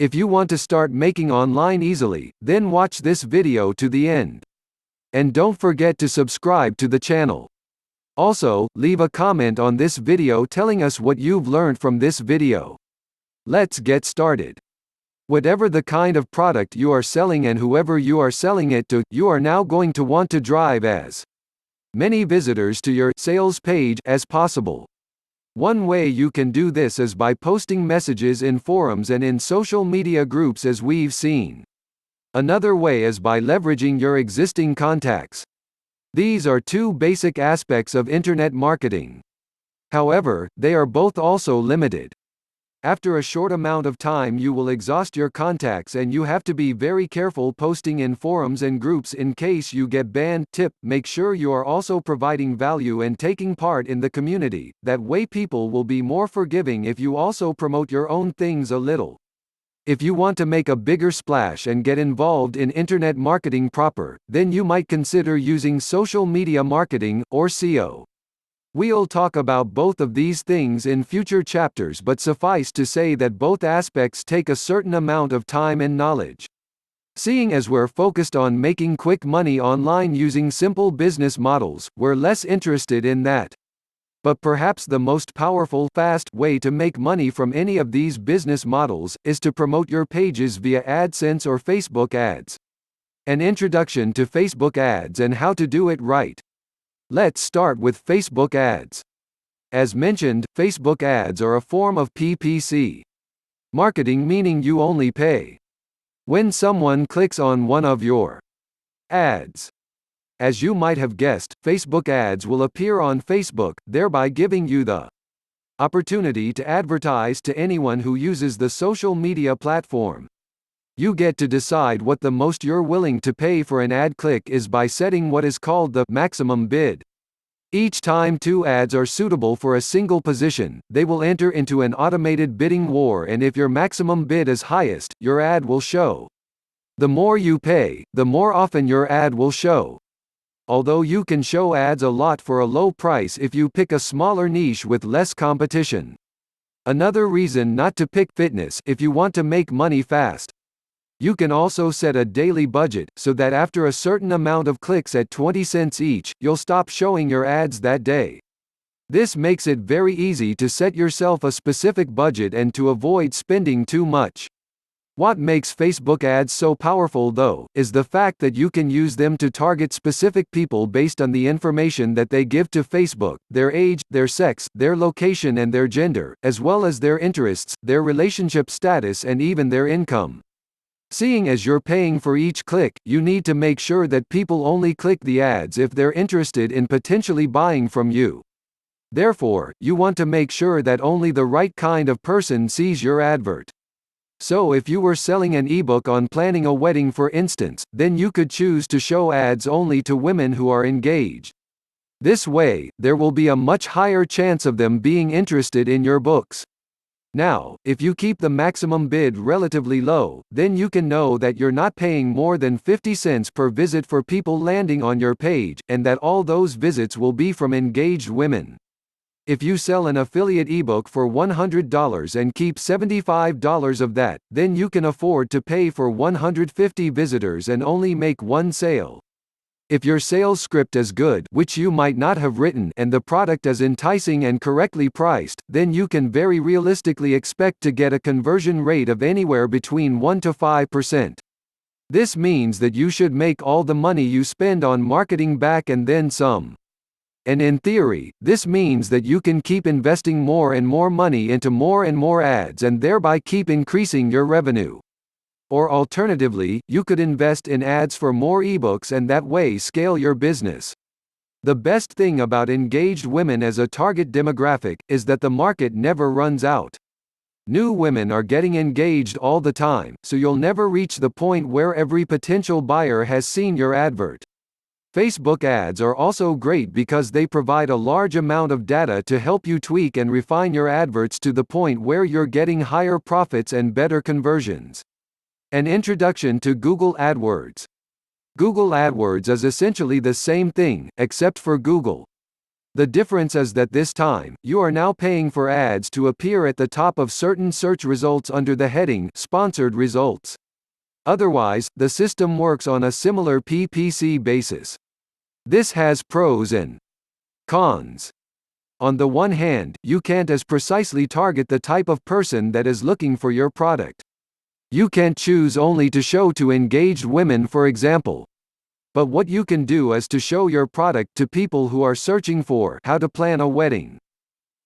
If you want to start making online easily, then watch this video to the end. And don't forget to subscribe to the channel. Also, leave a comment on this video telling us what you've learned from this video. Let's get started. Whatever the kind of product you are selling and whoever you are selling it to, you are now going to want to drive as many visitors to your sales page as possible. One way you can do this is by posting messages in forums and in social media groups, as we've seen. Another way is by leveraging your existing contacts. These are two basic aspects of internet marketing. However, they are both also limited. After a short amount of time you will exhaust your contacts and you have to be very careful posting in forums and groups in case you get banned. Tip: make sure you are also providing value and taking part in the community, that way people will be more forgiving if you also promote your own things a little. If you want to make a bigger splash and get involved in internet marketing proper, then you might consider using social media marketing, or SEO. We'll talk about both of these things in future chapters, but suffice to say that both aspects take a certain amount of time and knowledge. Seeing as we're focused on making quick money online using simple business models, we're less interested in that. But perhaps the most powerful, fast way to make money from any of these business models is to promote your pages via AdSense or Facebook ads. An introduction to Facebook ads and how to do it right. Let's start with Facebook ads. As mentioned, Facebook ads are a form of PPC marketing, meaning you only pay when someone clicks on one of your ads. As you might have guessed, Facebook ads will appear on Facebook, thereby giving you the opportunity to advertise to anyone who uses the social media platform. You get to decide what the most you're willing to pay for an ad click is by setting what is called the maximum bid. Each time two ads are suitable for a single position, they will enter into an automated bidding war, and if your maximum bid is highest, your ad will show. The more you pay, the more often your ad will show. Although you can show ads a lot for a low price if you pick a smaller niche with less competition. Another reason not to pick fitness if you want to make money fast. You can also set a daily budget, so that after a certain amount of clicks at 20 cents each, you'll stop showing your ads that day. This makes it very easy to set yourself a specific budget and to avoid spending too much. What makes Facebook ads so powerful though, is the fact that you can use them to target specific people based on the information that they give to Facebook: their age, their sex, their location and their gender, as well as their interests, their relationship status and even their income. Seeing as you're paying for each click, you need to make sure that people only click the ads if they're interested in potentially buying from you. Therefore, you want to make sure that only the right kind of person sees your advert. So if you were selling an ebook on planning a wedding, for instance, then you could choose to show ads only to women who are engaged. This way, there will be a much higher chance of them being interested in your books. Now, if you keep the maximum bid relatively low, then you can know that you're not paying more than 50 cents per visit for people landing on your page, and that all those visits will be from engaged women. If you sell an affiliate ebook for $100 and keep $75 of that, then you can afford to pay for 150 visitors and only make one sale. If your sales script is good, which you might not have written, and the product is enticing and correctly priced, then you can very realistically expect to get a conversion rate of anywhere between 1 to 5%. This means that you should make all the money you spend on marketing back and then some. And in theory, this means that you can keep investing more and more money into more and more ads and thereby keep increasing your revenue. Or alternatively, you could invest in ads for more ebooks and that way scale your business. The best thing about engaged women as a target demographic is that the market never runs out. New women are getting engaged all the time, so you'll never reach the point where every potential buyer has seen your advert. Facebook ads are also great because they provide a large amount of data to help you tweak and refine your adverts to the point where you're getting higher profits and better conversions. An introduction to Google AdWords. Google AdWords is essentially the same thing, except for Google. The difference is that this time, you are now paying for ads to appear at the top of certain search results under the heading Sponsored Results. Otherwise, the system works on a similar PPC basis. This has pros and cons. On the one hand, you can't as precisely target the type of person that is looking for your product. You can't choose only to show to engaged women, for example. But what you can do is to show your product to people who are searching for how to plan a wedding.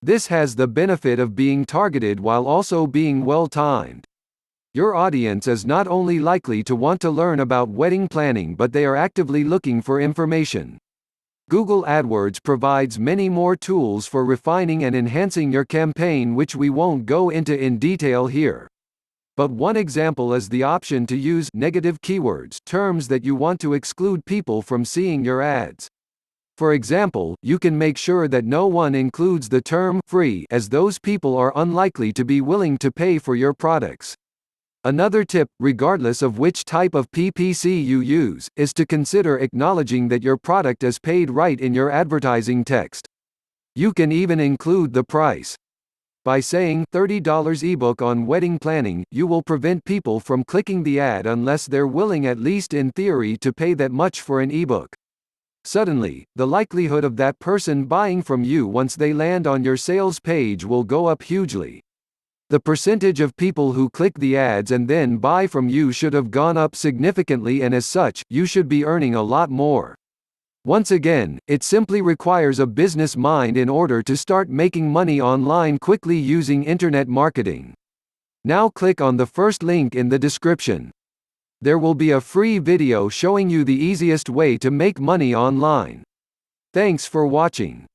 This has the benefit of being targeted while also being well-timed. Your audience is not only likely to want to learn about wedding planning, but they are actively looking for information. Google AdWords provides many more tools for refining and enhancing your campaign, which we won't go into in detail here. But one example is the option to use negative keywords, terms that you want to exclude people from seeing your ads. For example, you can make sure that no one includes the term free, as those people are unlikely to be willing to pay for your products. Another tip, regardless of which type of PPC you use, is to consider acknowledging that your product is paid right in your advertising text. You can even include the price. By saying $30 ebook on wedding planning, you will prevent people from clicking the ad unless they're willing, at least in theory, to pay that much for an ebook. Suddenly, the likelihood of that person buying from you once they land on your sales page will go up hugely. The percentage of people who click the ads and then buy from you should have gone up significantly, and as such, you should be earning a lot more. Once again, it simply requires a business mind in order to start making money online quickly using internet marketing. Now click on the first link in the description. There will be a free video showing you the easiest way to make money online. Thanks for watching.